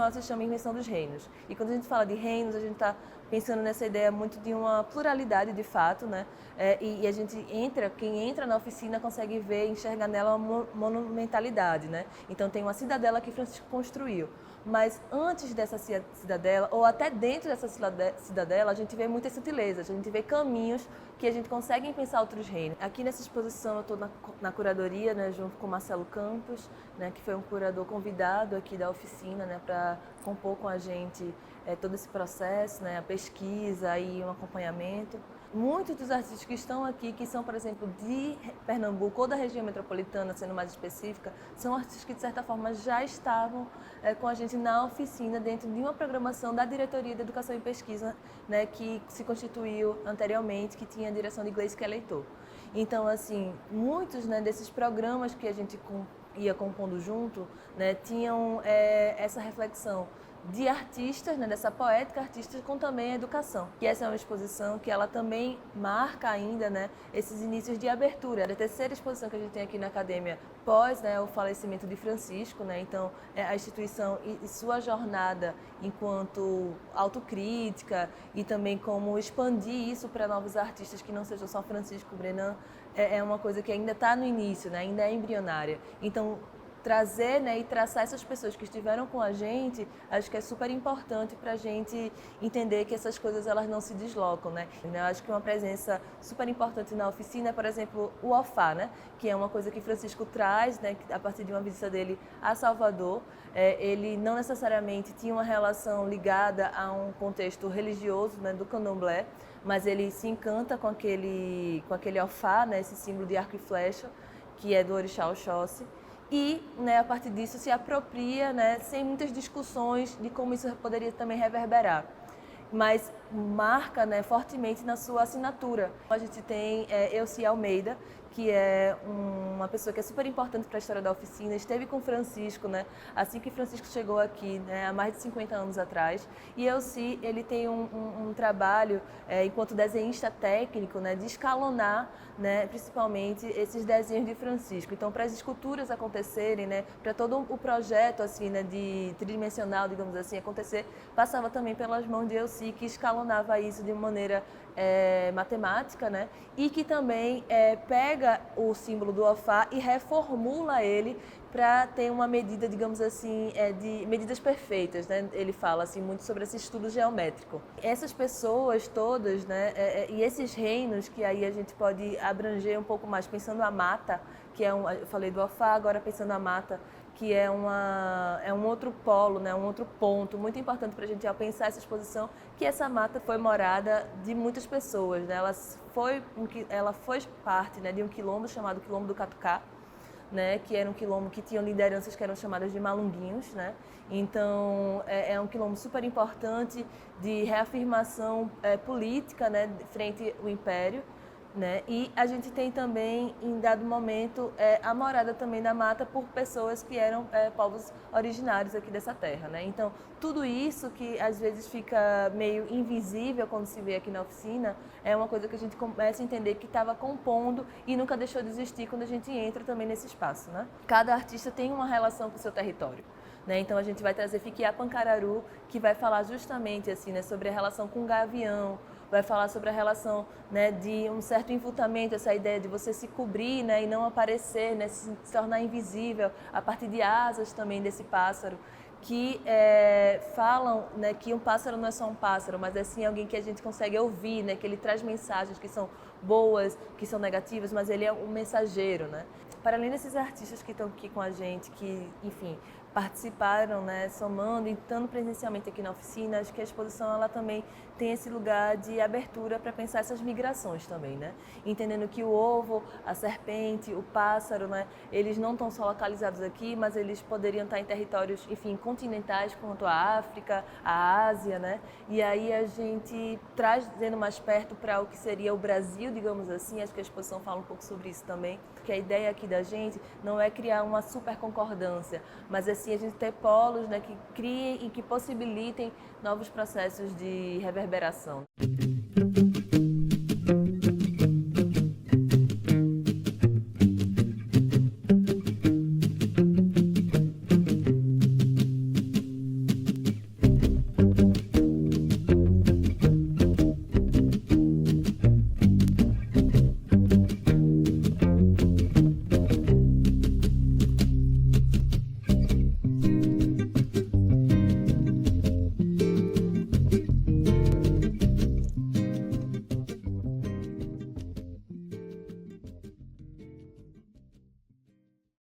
ela se chama Invenção dos Reinos. E quando a gente fala de reinos, a gente está pensando nessa ideia muito de uma pluralidade de fato, né? E a gente quem entra na oficina consegue ver, enxergar nela uma monumentalidade, né? Então tem uma cidadela que Francisco construiu. Mas antes dessa cidadela, ou até dentro dessa cidadela, a gente vê muitas sutilezas, a gente vê caminhos que a gente consegue pensar outros reinos. Aqui nessa exposição eu estou na curadoria, né, junto com Marcelo Campos, né, que foi um curador convidado aqui da oficina, né, para compor com a gente todo esse processo, né, a pesquisa e um acompanhamento. Muitos dos artistas que estão aqui, que são, por exemplo, de Pernambuco ou da região metropolitana, sendo mais específica, são artistas que, de certa forma, já estavam com a gente na oficina, dentro de uma programação da Diretoria de Educação e Pesquisa, né, que se constituiu anteriormente, que tinha a direção de Gleice Leitor. Então, assim, muitos, né, desses programas que a gente ia compondo junto, né, tinham essa reflexão de artistas, né, dessa poética artística, com também a educação. E essa é uma exposição que ela também marca ainda, né, esses inícios de abertura. É a terceira exposição que a gente tem aqui na academia pós, né, o falecimento de Francisco, né, então a instituição e sua jornada enquanto autocrítica e também como expandir isso para novos artistas que não sejam só Francisco Brenan, é uma coisa que ainda está no início, né, ainda é embrionária. Então, trazer, né, e traçar essas pessoas que estiveram com a gente, acho que é super importante para a gente entender que essas coisas elas não se deslocam, né? Eu acho que uma presença super importante na oficina é, por exemplo, o OFA, né, que é uma coisa que Francisco traz, né, a partir de uma visita dele a Salvador. Ele não necessariamente tinha uma relação ligada a um contexto religioso, né, do candomblé, mas ele se encanta com aquele OFA, né, esse símbolo de arco e flecha, que é do orixá Oxóssi. E, né, a partir disso, se apropria, né, sem muitas discussões de como isso poderia também reverberar. Mas marca, né, fortemente na sua assinatura. A gente tem Elci Almeida, que é uma pessoa que é super importante para a história da oficina, esteve com Francisco, né, assim que Francisco chegou aqui, né, há mais de 50 anos atrás. E Elci, ele tem um trabalho, enquanto desenhista técnico, né, de escalonar, né, principalmente esses desenhos de Francisco. Então, para as esculturas acontecerem, né, para todo o projeto assim, né, de tridimensional, digamos assim, acontecer, passava também pelas mãos de Elci, que escalonava isso de maneira matemática, né, e que também pega o símbolo do Ofá e reformula ele para ter uma medida, digamos assim, de medidas perfeitas, né? Ele fala assim muito sobre esse estudo geométrico. Essas pessoas todas, né, e esses reinos que aí a gente pode abranger um pouco mais, pensando a mata, que eu falei do Ofá, agora pensando a mata, que é um outro polo, né, um outro ponto muito importante para a gente ao pensar essa exposição, que essa mata foi morada de muitas pessoas, né? Ela foi parte, né, de um quilombo chamado Quilombo do Catucá, né, que era um quilombo que tinham lideranças que eram chamadas de malunguinhos, né? Então é um quilombo super importante de reafirmação política, né, frente ao Império, né? E a gente tem também, em dado momento, a morada também da mata por pessoas que eram povos originários aqui dessa terra, né? Então, tudo isso que às vezes fica meio invisível quando se vê aqui na oficina, é uma coisa que a gente começa a entender que estava compondo e nunca deixou de existir quando a gente entra também nesse espaço, né? Cada artista tem uma relação com o seu território. Né? Então a gente vai trazer Fiquiá Pancararu, que vai falar justamente assim, né, sobre a relação com o gavião, vai falar sobre a relação, né, de um certo envoltamento, essa ideia de você se cobrir, né, e não aparecer, né, se tornar invisível, a partir de asas também desse pássaro, que falam, né, que um pássaro não é só um pássaro, mas é sim alguém que a gente consegue ouvir, né, que ele traz mensagens que são boas, que são negativas, mas ele é um mensageiro, né? Para além desses artistas que estão aqui com a gente, que, enfim, participaram, né, somando e estando presencialmente aqui na oficina, acho que a exposição ela também tem esse lugar de abertura para pensar essas migrações também, né? Entendendo que o ovo, a serpente, o pássaro, né, eles não estão só localizados aqui, mas eles poderiam estar em territórios, enfim, continentais quanto a África, a Ásia, né? E aí a gente trazendo mais perto para o que seria o Brasil, digamos assim, acho que a exposição fala um pouco sobre isso também, porque a ideia aqui da gente não é criar uma super concordância, mas assim a gente ter polos, né, que criem e que possibilitem novos processos de reverberação.